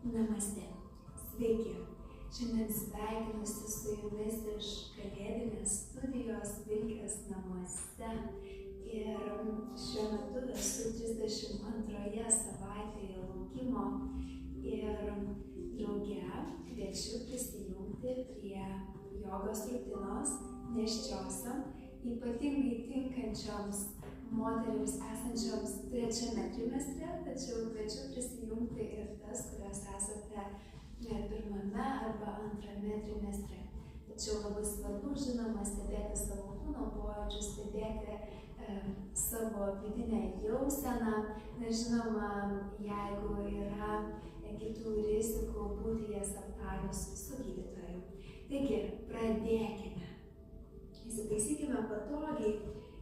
Namaste. Sveiki. Šiandien sveikinuosi su jumis iš kalėdinės studijos Vilkės namuose. Ir šiuo metu esu 32 savaitėje laukimo ir drauge kviečiu prisijungti prie jogos rutinos nėščiosiom, ypatingai tinkančioms moterims esančioms trečiame trimestre, tačiau kviečiu prisijungti ir tas, kurios esate pirmame arba antrame trimestre. Tačiau labai svarbu, žinoma, stebėti savo kūno pojūčius, stebėti savo vidinę jauseną. Žinoma, jeigu yra kitų rizikų, būti jas aptarus su gydytoju. Taigi, pradėkime. Įsitaisykime patogiai.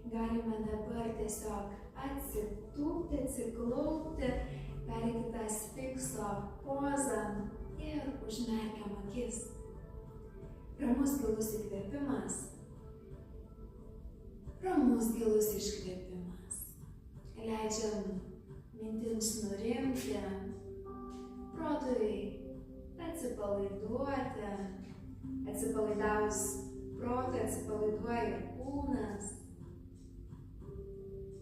Galime dabar tiesiog atsitūpti, atsiklaupti, pereiti tą sfinkso pozą ir užmerkiam akis. Ramus gilus įkvėpimas, ramus gilus iškvėpimas. Leidžiam mintims nurimti, protui atsipalaiduoti, atsipalaidavus protui atsipalaiduoja ir kūnas.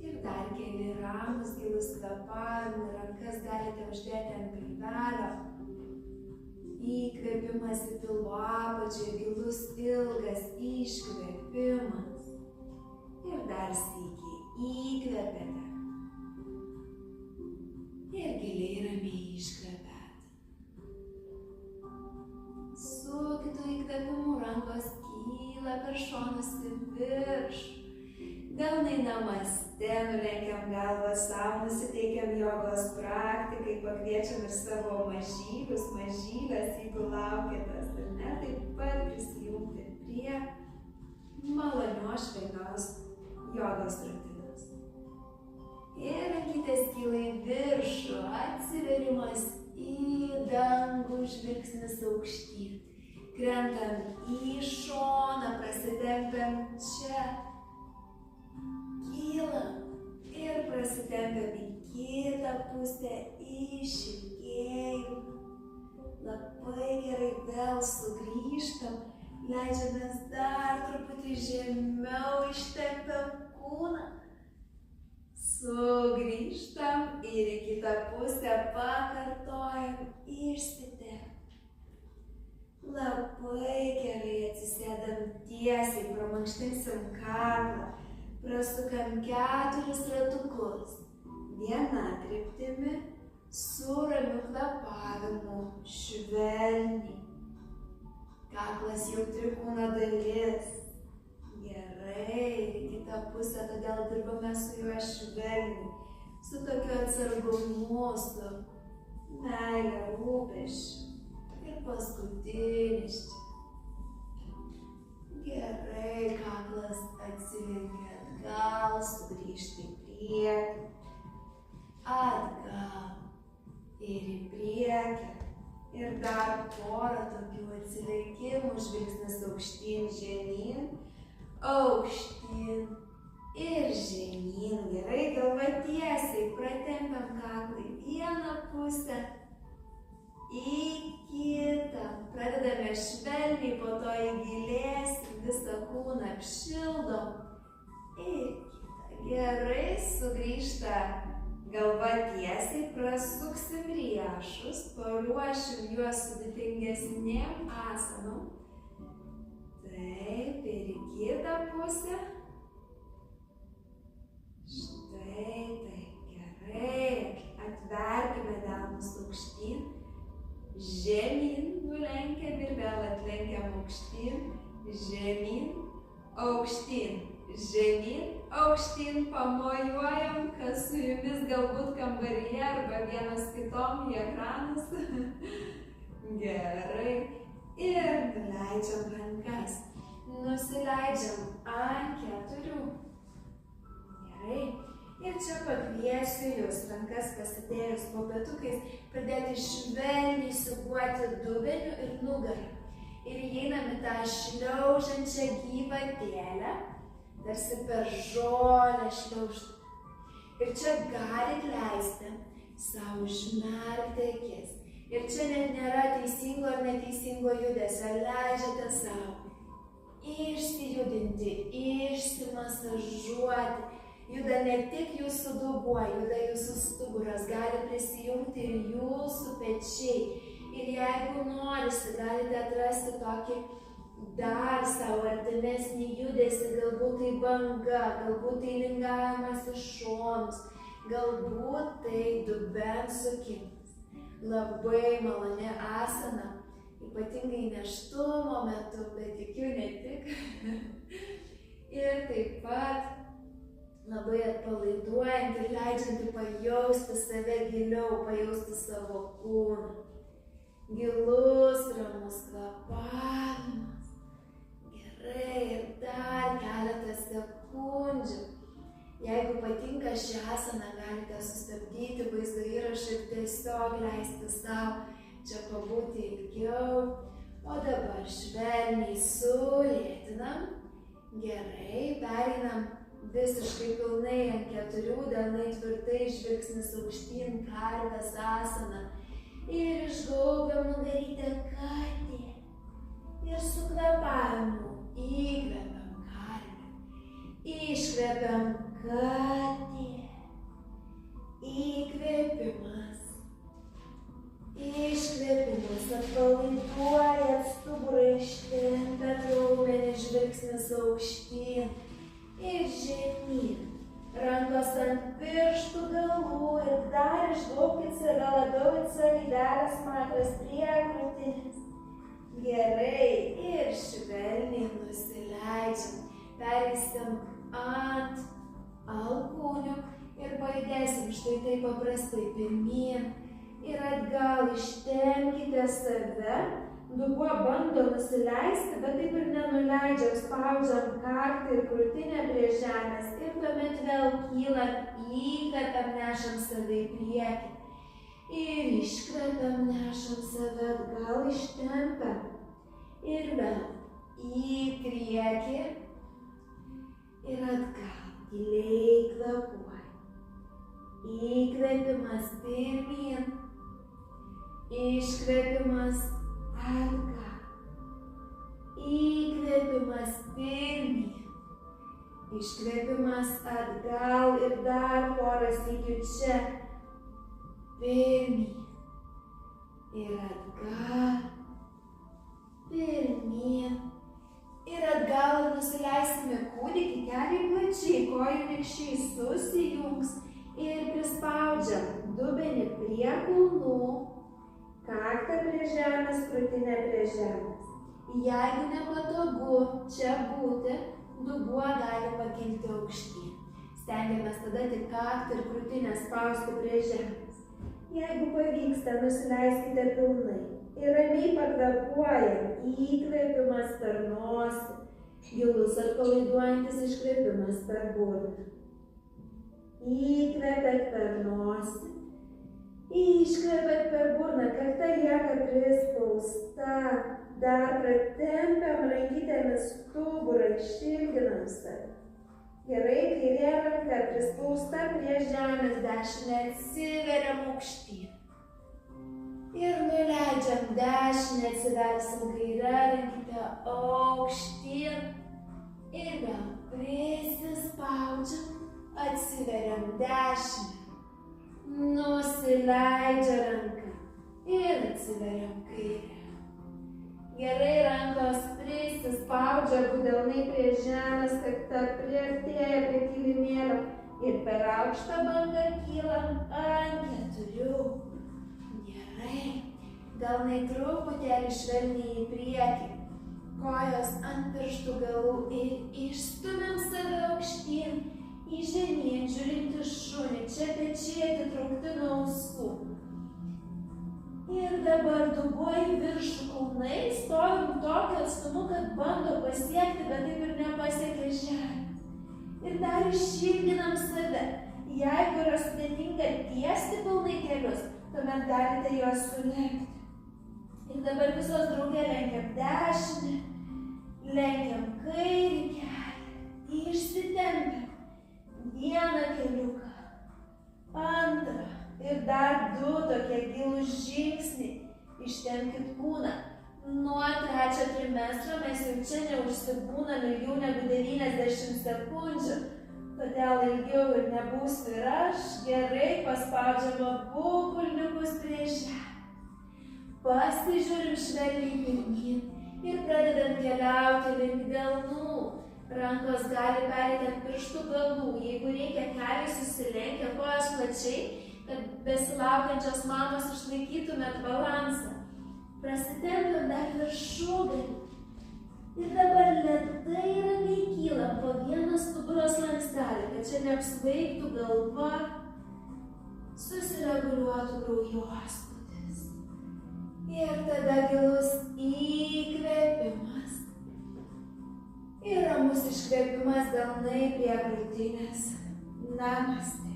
Ir dar keli ramus gilus kvėpavimai, rankas galite uždėti ant pilvelio. Įkvėpimas į pilvo apačią, gilus ilgas iškvėpimas. Ir dar sykį įkvėpėte. Ir giliai ramiai iškvėpėte. Su kitu įkvėpimu rankos kyla per šonus į viršų. Delnai namaste, nulenkiam galvą savo, nusiteikiam jogos praktikai, pakviečiam ir savo mažylius, mažylės, jeigu laukėtės, ar ne, taip pat prisijungti prie malonios švelnios jogos rutinos. Ir rankytės kyla į viršų, atsiverimas į dangų, žvilgsnis aukštyn. Krentam į šoną, prasitempiam čia. Kylam ir prasitempiam į kitą pusę, išilgėjim. Labai gerai vėl sugrįžtam, leidžiamės dar truputį žemiau, ištempiam kūną. Sugrįžtam ir į kitą pusę pakartojam, išsitempim. Labai gerai atsisėdam tiesiai, pramankštinsim kaklą. Prasukam 4 ratukus, viena kryptimi, su ramiu kvėpavimu, švelniai. Kaklas jautri kūno dalis. Gerai, ir į kitą pusę, todėl dirbame su juo švelniai, su tokiu atsargumu, su meile, rūpesčiu. Ir paskutinis čia. Gerai, kaklas atsilenkia atgal, sugrįžti į priekį, atgal ir į priekį. Ir dar porą tokių atsilenkimų, žvilgsnis aukštyn, žemyn, aukštyn ir žemyn. Gerai, galva tiesiai, pratempiam kaklą į vieną pusę, į kitą. Pradedame švelniai, po to įgilėsim, visą kūną apšildom. Ir kitą. Gerai, sugrįžta galva tiesiai, prasuksim riešus, paruošim juos sudėtingesnėm asanom. Taip, ir į kitą pusę. Štai taip, gerai. Atverkime delnus aukštyn. Žemyn nulenkiam ir vėl atlenkiam aukštyn, žemyn, aukštyn, žemyn, aukštyn, pamojuojam, kas su jumis galbūt kambaryje arba vienas kitom į ekranus. Gerai. Ir nuleidžiam rankas. Nusileidžiam ant 4. Gerai. Ir čia pakviesiu jūs rankas pasidėjus po petukais pradėti švelniai siūbuoti dubeniu ir nugarą. Ir įeinam į tą šliaužiančią gyvatėlę, tarsi per žolę šliaužt. Ir čia galit leisti sau užmerkti akis Ir čia net nėra teisingo ar neteisingo judesio. Leidžiate savo išsijudinti, išsimasažuoti. Juda ne tik jūsų dubuo, juda jūsų stuburas, gali prisijungti ir jūsų pečiai. Ir jeigu norisi, galite atrasti tokį dar savo artimesnį judesį, galbūt tai banga, galbūt tai lingavimas į šonus, galbūt tai dubens sukimas. Labai maloni asana, ypatingai nėštumo metu, bet tikiu ne tik. Ir taip pat labai atpalaiduojant ir leidžianti pajausti save giliau, pajausti savo kūną. Gilus, ramus kvėpavimas. Gerai, ir dar keletą sekundžių. Jeigu patinka ši asana, galite sustabdyti vaizdo įrašą ir tiesiog leisti savo čia pabūti ilgiau. O dabar švelniai sulėtinam. Gerai, pereinam visiškai pilnai ant 4, delnai tvirtai, žvilgsnis aukštyn, karvės asana. Ir išgaubėm nugarytę katę. Ir su kvėpavimu įkvepiam karvę. Iškvepiam katę. Įkvėpimas. Iškvėpimas. Atpalaiduojat stuburą, ištempėt raumenį, žvilgsnis aukštyn. Ir žemyn. Rankos ant pirštų galų ir dar išgaubkit save labiau į savydelės smakras prie krūtinės. Gerai, ir švelniai nusileidžiam. Pereisim ant alkūnių ir pajudėsim štai taip paprastai pirmyn ir atgal. Ištempkite save. Dubuo bando nusileisti, bet taip ir nenuleidžiam, spaudžiam kaktą ir krūtinę prie žemės ir tuomet vėl kylam, įkvepiam, nešam save į priekį ir iškvepiam, nešam save atgal, ištempiam ir vėl į priekį ir atgal, giliai kvėpuojam. Įkvėpimas pirmyn, iškvėpimas atgal. Įkvėpimas pirmyn. Iškvėpimas atgal ir dar porą sykių čia. Pirmyn. Ir atgal. Pirmyn. Ir atgal ir nusileisime kūdikį, keliai plačiai, kojų nykščiai susijungs ir prispaudžiam dubenį prie kulnų. Kaktą prie žemės, krūtinę prie žemės. Jeigu nepatogu čia būti, dubuo gali pakilti aukštyn. Stengiamės tada tik kaktą ir krūtinę spausti prie žemės. Jeigu pavyksta, nusileiskite pilnai. Ir ramiai pakvėpuojam. Įkvėpimas per nosį. Gilus atpalaiduojantis iškvėpimas per burną. Įkvėpiat per nosį. Iškvepiat per burną, kakta lieka prispausta. Dar pratempiam rankytėmis stuburą, išilginam save. Gerai, kairė ranka prispausta prie žemės, dešinė atsiveriam aukštyn. Ir nuleidžiam dešinę, atsiversim kairę rankytę aukštyn. Ir vėl prisispaudžiam, atsiveriam dešinę. Nusileidžia ranka ir atsiveriam kairę. Gerai, rankos prisispaudžia, delnai prie žemės, kakta priartėja prie kilimėlio ir per aukštą bangą kylam ant 4. Gerai, delnai truputėlį švelniai į priekį, kojos ant pirštų galų ir išstumiam save aukštyn. Į žemyn, žiūrint į šunį, čia pečiai atitraukti nuo ausų. Ir dabar dubuo į viršų kulnai, stovim tokiu atstumu, kad bando pasiekti, bet taip ir nepasiekia žemės. Ir dar išilginam save. Jeigu yra sudėtinga tiesti pilnai kelius, tuomet galite juos sulenkti. Ir dabar visos drauge lenkiam dešinę, lenkiam kairį kelią, išsitempiam. Vieną keliuką, antrą ir dar 2 tokie gilūs žingsniai. ištempkit kūną. Nuo 3 trimestro mes jau čia neužsibūnam ilgiau negu 90 sekundžių. Todėl ilgiau ir nebūsiu ir aš. Gerai, paspaudžiam abu kulniukus prie žemės. Pasižiūrim švelniai pirmyn ir pradedam keliauti link delnų. Rankos gali pereiti ant pirštų galų. Jeigu reikia, keliai susilenkia, kojas plačiai, kad besilaukiančios mamos išlaikytumėt balansą. Prasitempiam dar viršugalį. Ir dabar lėtai ir ramiai kylam po vieną stuburo slankstelį, kad čia neapsvaigtų galva, susireguliuotų kraujospūdis. Ir tada gilus įkvėpimas. Ir ramus iškvėpimas delnai prie krūtinės. Namaste.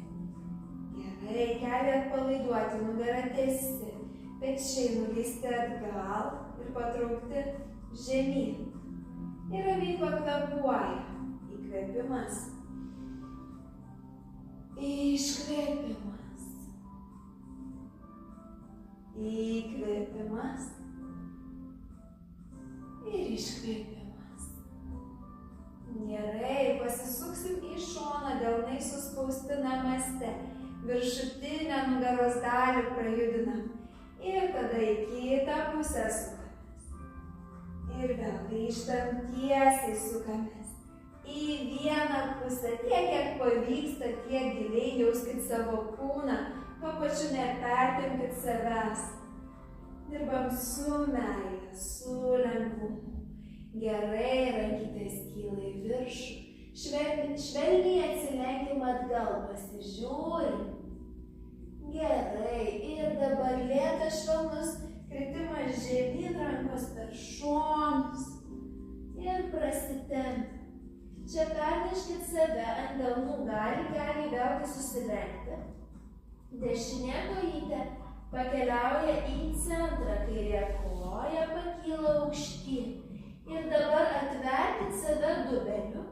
Gerai, kelią atpalaiduoti, nugarą tiesi. Pečiai nuleisti atgal ir patraukti žemyn. Ir ramiai pakvėpuoja. Įkvėpimas. Iškvėpimas. Įkvėpimas. Ir iškvėpimas. Gerai, pasisuksim į šoną, delnai suspausti namaste. Viršutinę nugaros dalį prajudinam. Ir tada į kitą pusę sukamės. Ir vėl grįžtam tiesiai sukamės. Į vieną pusę, tiek kiek pavyksta, tiek giliai jauskit savo kūną, tuo pačiu nepertempkit savęs. Dirbam su meile, su lengvumu. Gerai, rankytės kyla į viršų. Švelniai atsilenkim atgal, pasižiūrim. Gerai, ir dabar lėtas švelnus kritimas žemyn, rankos per šonus ir prasitempti. Čia perneškit save ant delnų, gali vėlgi susilenkti. Dešinė kojytė pakeliauja į centrą, kairė koja pakyla aukštyn. Ir dabar atverkit save dubeniu,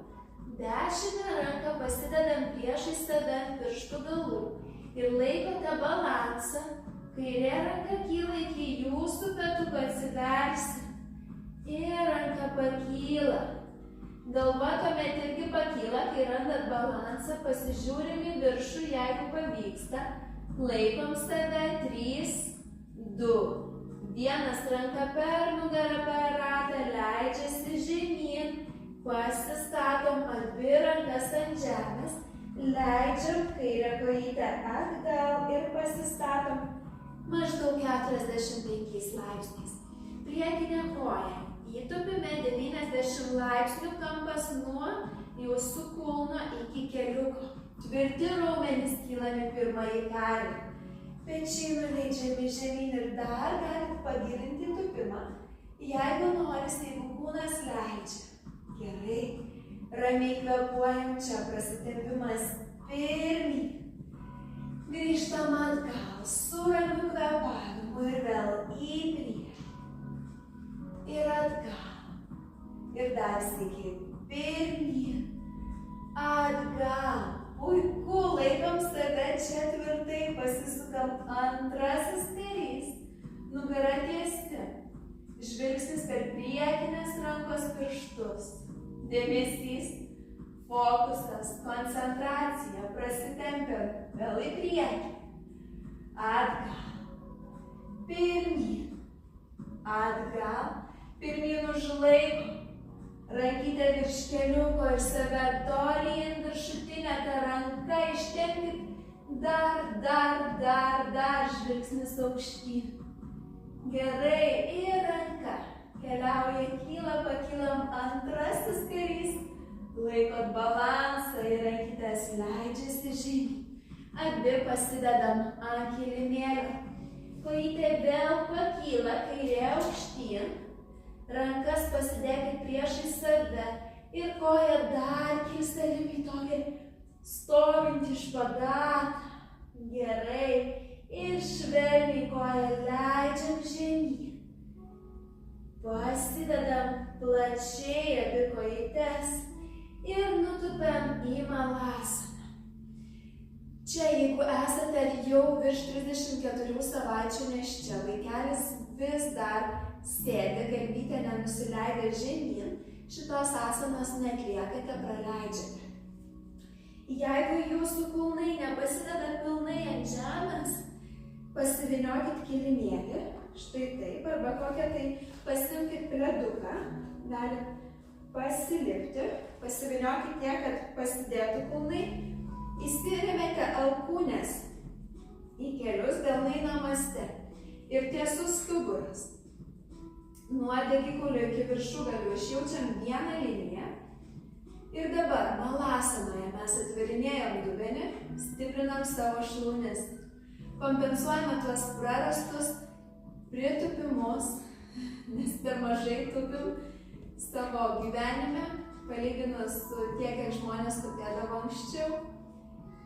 dešinę ranką pasidedam priešai save ant pirštų galų. Ir laikote balansą, kairė ranka kyla iki jūsų petukų, atsiversi. Ir ranka pakyla. Galva tuomet irgi pakyla, kai randat balansą, pasižiūrim į viršų, jeigu pavyksta. Laikom save, 3, 2. Vienas ranka per nugarą, per ratą, leidžiasi žemyn. Pasistatom abi rankas ant žemės. Leidžiam kairę kojytę atgal ir pasistatom maždaug 45 laipsniais. Priekinė koja. Įtupime 90 laipsnių kampas nuo jūsų kulno iki keliuko. Tvirti raumenys kylami pirmąjį karį. Pečiai nuleidžiami žemyn ir dar galit pagilinti tupimą, jeigu noris, jeigu kūnas leidžia. Gerai. Ramiai kvėpuojam, čia prasitempimas pirmyn. Grįžtam atgal su ramiu kvėpavimu ir vėl į priekį. Ir atgal. Ir dar sykį pirmyn. Atgal. Puiku, laikom save čia tvirtai, pasisukam antrasis karys. Nugara tiesi. Žvilgsnis per priekinės rankos pirštus. Dėmesys, fokusas, koncentracija, prasitempiam, vėl į priekį, atgal, pirmyn, atgal, pirmyn užlaikom, rankytę virš keliuko ir save tolyn, viršutinę tą ranką ištempkit, dar, žvilgsnis aukštyn. Gerai, ir ranka. Keliauja, kyla, pakylam antrasis karys, laikot balansą ir rankytės leidžiasi žemyn. Abi pasidedam ant kilimėlio. Kojytė vėl pakyla, kairė aukštyn. Rankas pasidėkit priešai save ir koją dar kilstelim į tokį stovintį špagatą. Gerai. Ir švelniai koją leidžiam žemyn. Pasidedam plačiai abi kojytes ir nutupiam į malasaną. Čia, jeigu esate jau virš 34 savaičių nėščia, vaikelis vis dar sėdi, galvytė nenusileidę žemyn, šitos asanos neatliekate, praleidžiate. Jeigu jūsų kulnai nepasideda pilnai ant žemės, pasiviniokit kilimėlį, štai taip, arba kokią tai pasimkit pleduką, galit pasilipti, pasiviniokit tiek, kad pasidėtų kulnai, įsirėmėte alkūnės į kelius, delnai namaste ir tiesus stuburas. Nuo degikulių iki viršugalvių išjaučiam vieną liniją ir dabar malasanoje mes atvirinėjam dubenį, stiprinam savo šlaunis. Kompensuojame tuos prarastus pritupimus, nes per mažai tupim savo gyvenime, palyginus su tiek, kiek žmonės tupėdavo anksčiau.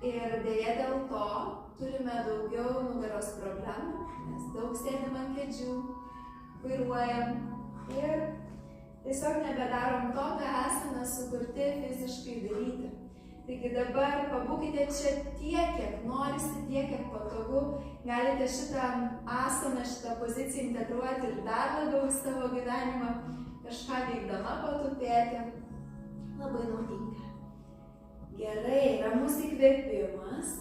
Ir dėja dėl to turime daugiau nugaros problemų, nes daug sėdim ant kėdžių, vairuojam ir tiesiog nebedarom to, ką esame sukurti fiziškai daryti. Taigi dabar pabūkite čia tiek, kiek norisi, tiek, kiek patogu. Galite šitą asaną, šitą poziciją integruoti ir dar labiau į savo gyvenimą, kažką veikdama patupėti. Labai naudinga. Gerai, ramus įkvėpimas.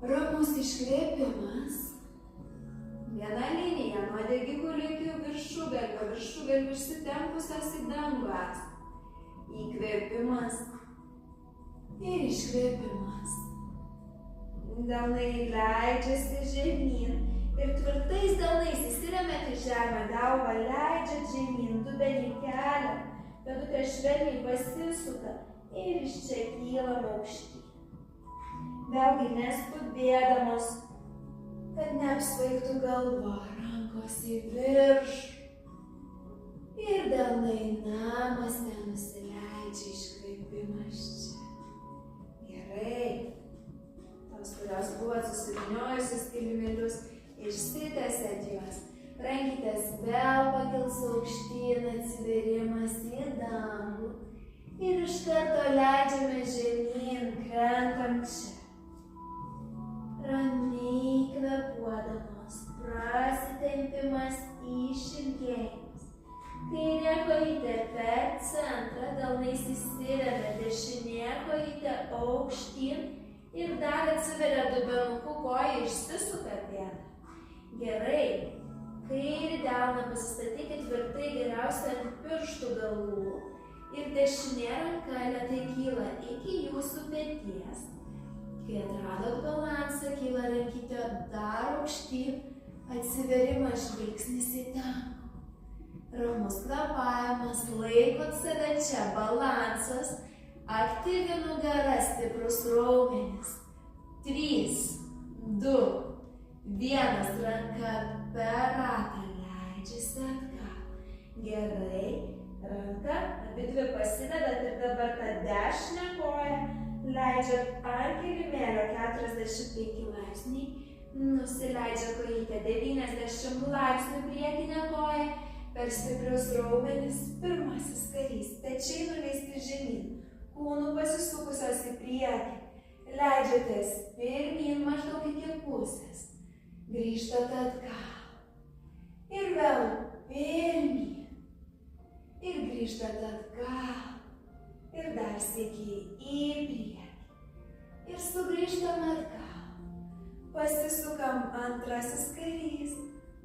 Ramus iškvėpimas. Viena linija nuo degikulių iki viršugalvio, viršugalvių išsitempusios į dangų esą. Įkvėpimas ir iškvėpimas. Delnai leidžiasi žemyn ir tvirtais delnais įsiremiat į žemę, galvą leidžiat žemyn, dubenį kelią, pedutė švelniai pasisuka ir iš čia kylam aukštyn. Vėlgi neskubėdamos, kad neapsvaigtų galva, rankos į viršų. Ir delnai namas nenusileidžia, iškvėpimas čia. Gerai. Tos, kurios buvo susivyniojusius kilimėlius, išsitęsėt juos. Rankytės vėl pakils aukštyn, atsivėrimas į dangų. Ir iš karto leidžiame žemyn, krentam čia. Ramiai kvėpuodamos, prasitempimas, išilgėjimas. Kairė kojytė per centrą, delnais įsiremia, dešinė kojytė aukštyn ir dar atsiveria dubenuku, koja išsisuka pėdą. Gerai, kairį delną pasistatykit tvirtai, geriausia ant pirštų galų ir dešinė ranka lėtai kyla iki jūsų peties. Kai atradot balansą, kyla rankytė dar aukštyn, atsiverimas, žvilgsnis į dangų. Ramus kvėpavimas, laikot save čia, balansas, aktyvi nugara, stiprus raumenis. 3, 2, 1, ranka per ratą leidžiasi atgal. Gerai, ranka, abidvi pasidedat ir dabar tą dešinę koją leidžiat ant kilimėlio 45 laipsniai, nusileidžia kojytė 90 laipsnių priekinę koją. Per stiprius raumenis, pirmasis karys, pečiai nuleisti žemyn, kūnų pasisukusios į priekį, leidžiatės pirmyn maždaug iki pusės, grįžtat atgal ir vėl pirmyn ir grįžtat atgal ir dar sykį į priekį ir sugrįžtam atgal, pasisukam antrasis karys.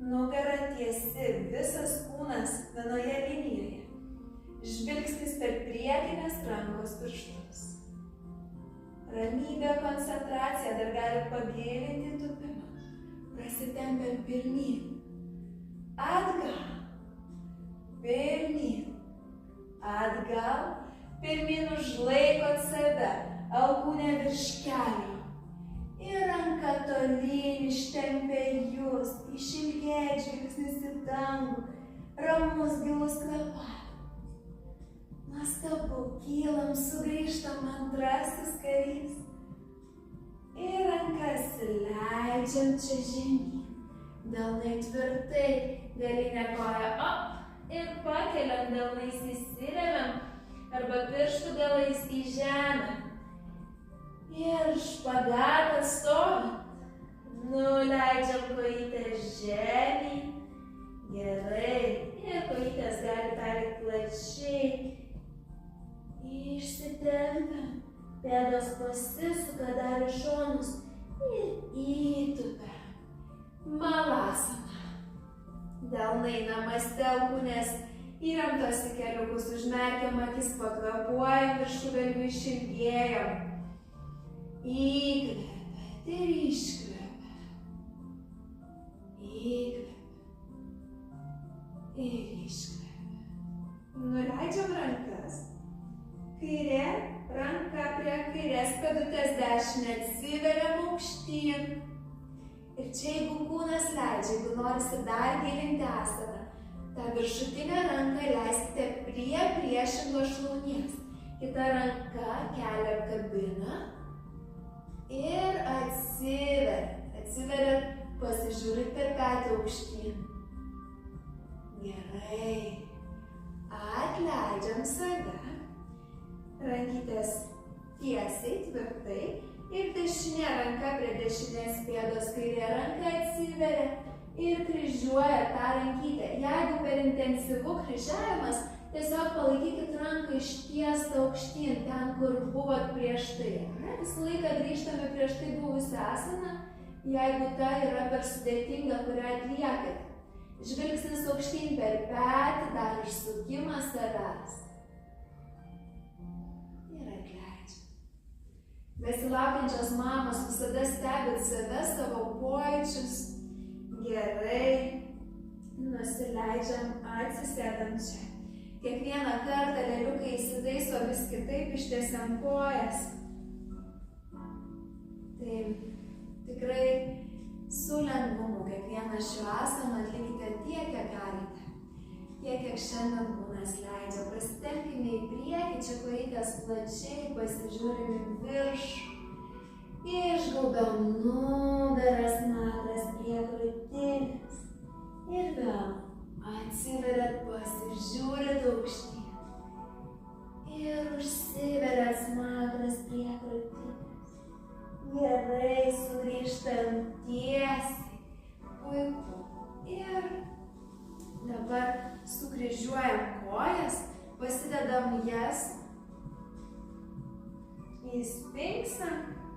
Nugara tiesi, visas kūnas vienoje linijoje. Žvilgsnis per priekinės rankos pirštus. Ramybė, koncentracija dar gali pagilinti tupimą. Prasitempiam pirmyn. Atgal. Pirmyn. Atgal. Pirmyn užlaikot save. Alkūnė virš kelio. Ir ranka tolyn ištempia jūs, išilgėja žvilgsnis į dangų, ramus gilus kvėpavimas. Nuostabu, kylam, sugrįžtam antrasis karys. Ir rankas leidžiam čia žemyn, delnai tvirtai, galinė koja op ir pakeliam, delnais įsiremiam arba pirštų galais į žemę. Ir špagatas stovint. Nuleidžiam kojytes žemyn. Gerai. Ir kojytes gali pereiti plačiai. Išsitempiam. Pėdos pasisuka dar į šonus. Ir įtupiam. Malasana. Delnai namaste alkūnės įremtos į keliukus, užmerkiam akis, pakvėpuojam, viršugalvių išilgėjom. Įkvepiat ir iškvepiat. Įkvepiat ir iškvepiat. Nuleidžiam rankas. Kairė ranka prie kairės pėdutės, dešinė atsiveriam aukštyn. Ir čia, jeigu kūnas leidžia, jeigu norisi dar gilinti asaną, tą viršutinę ranką leiskite prie priešingos šlaunies. Kita ranka keliam kabiną ir atsiveriat. Atsiveriat, pasižiūrit per petį aukštyn. Gerai. Atleidžiam save. Rankytės tiesiai, tvirtai. Ir dešinė ranka prie dešinės pėdos, kairė ranka atsiveria ir kryžiuoja tą rankytę. Jeigu per intensyvu kryžiavimas, tiesiog palaikykit ranką ištiestą aukštyn, ten, kur buvot prieš tai. Visą laiką grįžtame prieš tai buvusią asaną, jeigu ta yra per sudėtinga, kurią atliekate. Žvilgsnis aukštyn per petį, dar išsukimas savęs. Ir atleidžiam. Besilaukiančios mamos visada stebit save, savo pojūčius. Gerai. Nusileidžiam, atsisėdam čia. Kiekvieną kartą lėliukai įsidaiso vis kitaip, ištiesiam kojas. Taip, tikrai su lengvumu kiekvieną šių asanų atlikite tiek, kiek galite. Tiek, kiek šiandien kūnas leidžia. Pasitelkime į priekį, čia kojytės plačiai, pasižiūrim į viršų. Išgaubam nugaras, smakras prie krūtinės. Ir vėl atsiveriat, pasižiūrit aukštyn. Ir užsiveriat smakras prie krūtinės. Gerai, sugrįžtam tiesiai. Puiku. Ir dabar sukryžiuojam kojas, pasidedam jas į sfinksą,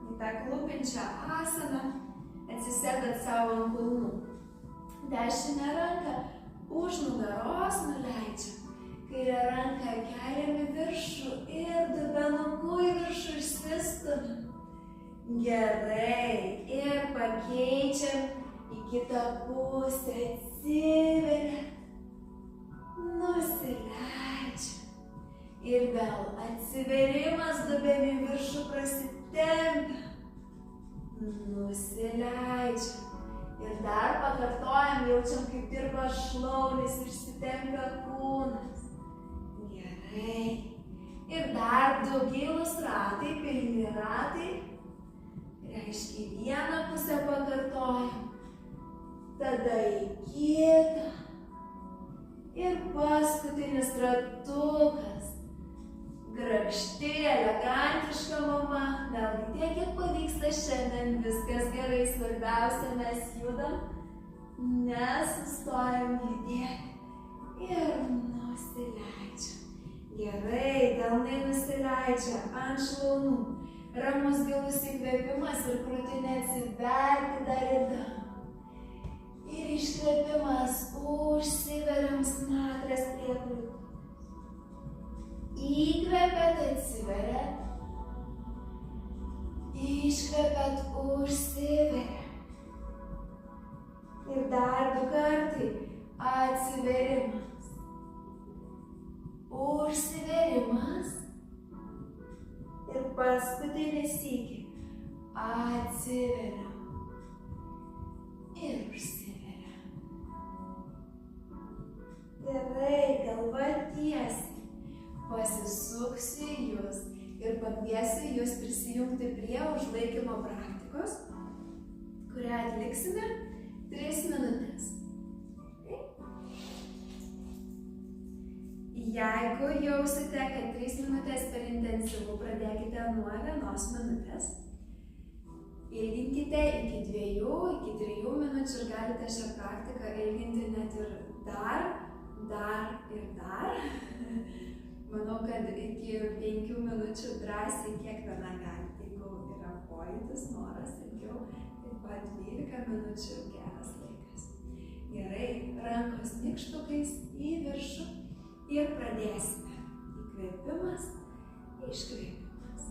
į tą klūpinčią asaną, atsisėdat savo ant kulnų. Dešinę ranką už nugaros nuleidžiam, kairę ranką keliam į viršų ir dubenuku į viršų išsistumiam. Gerai, ir pakeičiam į kitą pusę, atsiveriam. Nusileidžiam. Ir vėl atsiverimas, dubenį viršų prasitempia. Nusileidžiam. Ir dar pakartojam, jaučiam, kaip dirba šlaunis, išsitempia kūnas. Gerai. Ir dar du gilūs ratai, pilni ratai. Reiškia, į vieną pusę pakartojam. Tada į kitą. Ir paskutinis ratukas. Grakšti, elegantiška mama. Vėlgi tiek, kiek pavyksta šiandien, viskas gerai, svarbiausia, mes judam, nesustojam judėti ir nusileidžiam. Gerai, delnai nusileidžia ant šlaunų. Ramus gilus įkvėpimas ir krūtinė atsiverti dar į dangų. Ir iškvėpimas, užsiveriam smakras prie krūtinės. Įkvepiat, atsiveriat. Iškvepiat, užsiveriat. Ir dar du kartai atsiverimas. Užsiverimas. Ir paskutinis sykį atsiveriam. Ir užsiveriam. Gerai, galva tiesiai. Pasisuksiu į jūs ir pakviesiu jūs prisijungti prie užlaikymo praktikos, kurią atliksime 3 minutės. Jeigu jausite, kad 3 minutės per intensyvu, pradėkite nuo 1 minutės. Ilginkite iki 2, iki 3 minučių ir galite šią praktiką ilginti net ir dar. Manau, kad iki 5 minučių drąsiai kiekviena gali, jeigu yra pojūtis, noras ilgiau, taip pat 12 minučių geras laikas. Gerai, rankos nykštukais į viršų ir pradėsime. Įkvėpimas, iškvėpimas.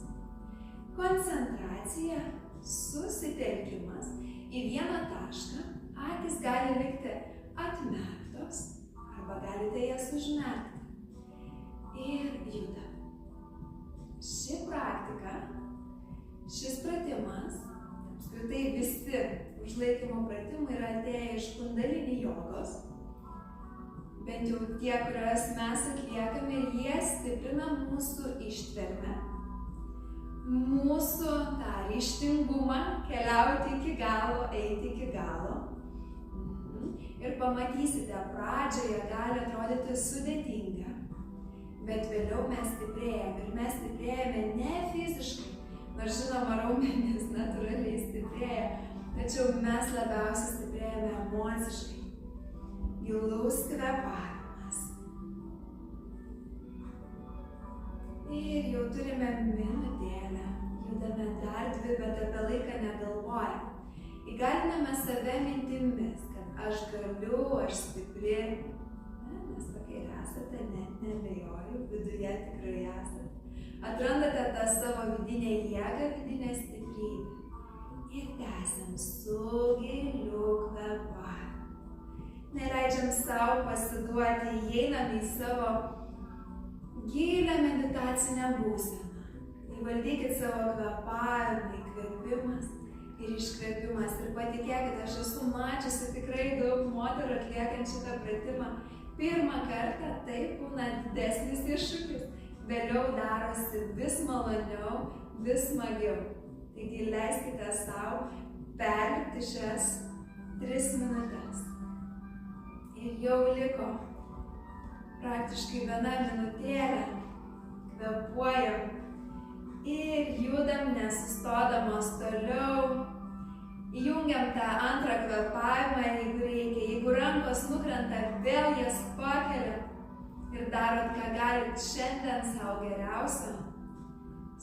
Koncentracija, susitelkimas į vieną tašką, akys gali likti atmerktos arba galite jas užmerkti. Ir judam. Ši praktika, šis pratimas, apskritai visi užlaikymo pratimai yra atėję iš kundalini jogos. Bent jau tie, kuriuos mes atliekame, jie stiprina mūsų ištvermę, mūsų tą ryžtingumą keliauti iki galo, eiti iki galo. Ir pamatysite, pradžioje gali atrodyti sudėtinga, bet vėliau mes stiprėjame. Ir mes stiprėjame ne fiziškai, nors žinoma, raumenys natūraliai stiprėja, tačiau mes labiausiai stiprėjame emociškai. Gilus kvėpavimas. Ir jau turime minutėlę. Judame dar 2, bet apie laiką negalvojame. Įgaliname save mintimis, kad aš galiu, aš stipri. Nes tokie ir esate, net nebejoju, viduje tikrai esate. Atrandate tą savo vidinę jėgą, vidinę stiprybę. Ir tęsiam su giliu kvėpavimu. Neleidžiam savo pasiduoti, įeinam į savo gilią meditacinę būseną. Įvaldykit savo kvėpavimą, įkvėpimas ir iškvėpimas. Ir patikėkit, aš esu mačiusi tikrai daug moterų atliekant šitą pratimą. Pirmą kartą tai būna didesnis iššūkis, vėliau darosi vis maloniau, vis smagiau. Taigi leiskite savo perlipti šias 3 minutės. Ir jau liko praktiškai 1 minutėlė. Kvėpuojam ir judam nesustodamos toliau. Įjungiam tą antrą kvėpavimą, jeigu reikia. Jeigu rankos nukrenta, vėl jas pakeliam ir darot, ką galit šiandien savo geriausio.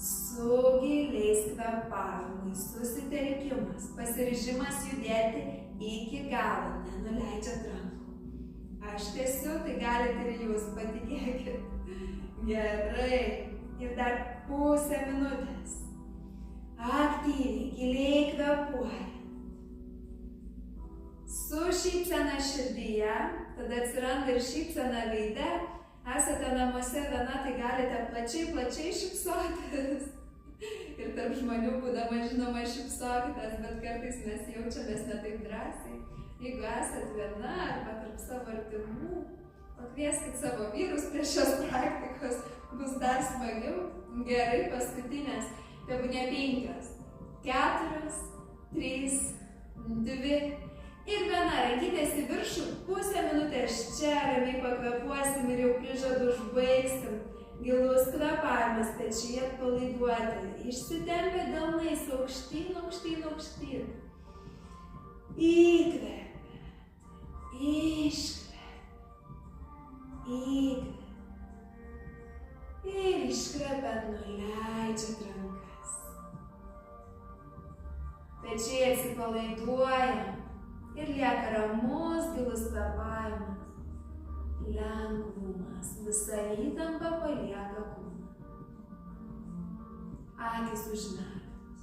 Su giliais kvėpavimais, susitelkimas, pasiryžimas judėti iki galo, nenuleidžiant rankų. Aš tiesiu, tai galite ir jūs, patikėkit. Gerai. Ir dar pusę minutės. Aktyviai, giliai kvėpuojam. Su šypsena širdyje, tada atsiranda ir šypsena veide. Esate namuose viena, tai galite plačiai šypsotis. Ir tarp žmonių būdama, žinoma, šypsokitės, bet kartais mes jaučiamės ne taip drąsiai. Jeigu esat viena arba tarp savo artimų, pakvieskit savo vyrus prie šios praktikos, bus dar smagiau. Gerai, paskutinės, tebūnie 5, 4, 3, 2 ir 1. Rankytės į viršų, pusę minutės čia ramiai pakvėpuosim ir jau prižadu užbaigsim. Gilus kvėpavimas, pečiai atpalaiduoti, išsitempę delnais aukštyn. Įkvepiat, iškvepiat, įkvepiat ir iškvepiat, nuleidžiat rankas. Pečiai atsipalaiduoja ir lieka ramus, gilus kvėpavimas, lengvumas, visa įtampa palieka kūną. Akys užmerktos,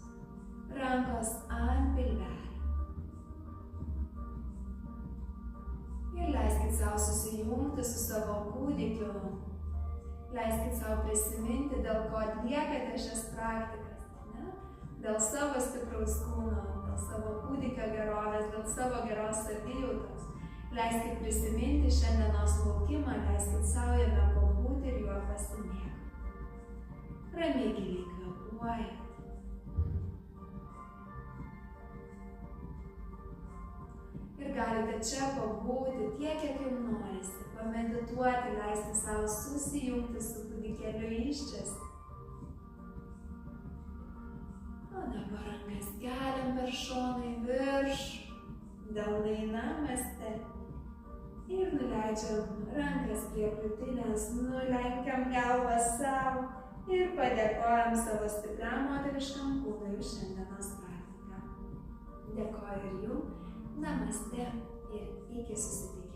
rankos ant pilvelio. Ir leiskit savo susijungti su savo kūdikiu. Leiskit savo prisiminti, dėl ko atliekate šias praktikas. Ne? Dėl savo stipraus kūno, dėl savo kūdikio gerovės, dėl savo geros savijautos. Leiskit prisiminti šiandienos laukimą, leiskit savo jame pabūti ir juo pasimėgauti. Ramiai giliai kvėpuojat. Ir galite čia pabūti tiek, kiek jums norisi, pamedituoti, leisti savo susijungti su kūdikėliu įsčias. O dabar rankas keliam per šonai virš, delnai namaste. Ir nuleidžiam rankas prie krūtinės, nulenkiam galvą savo ir padėkojam savo stipriam moteriškam kūnui už šiandienos praktiką. Dėkoju ir jums, namaste ir iki susitikimo.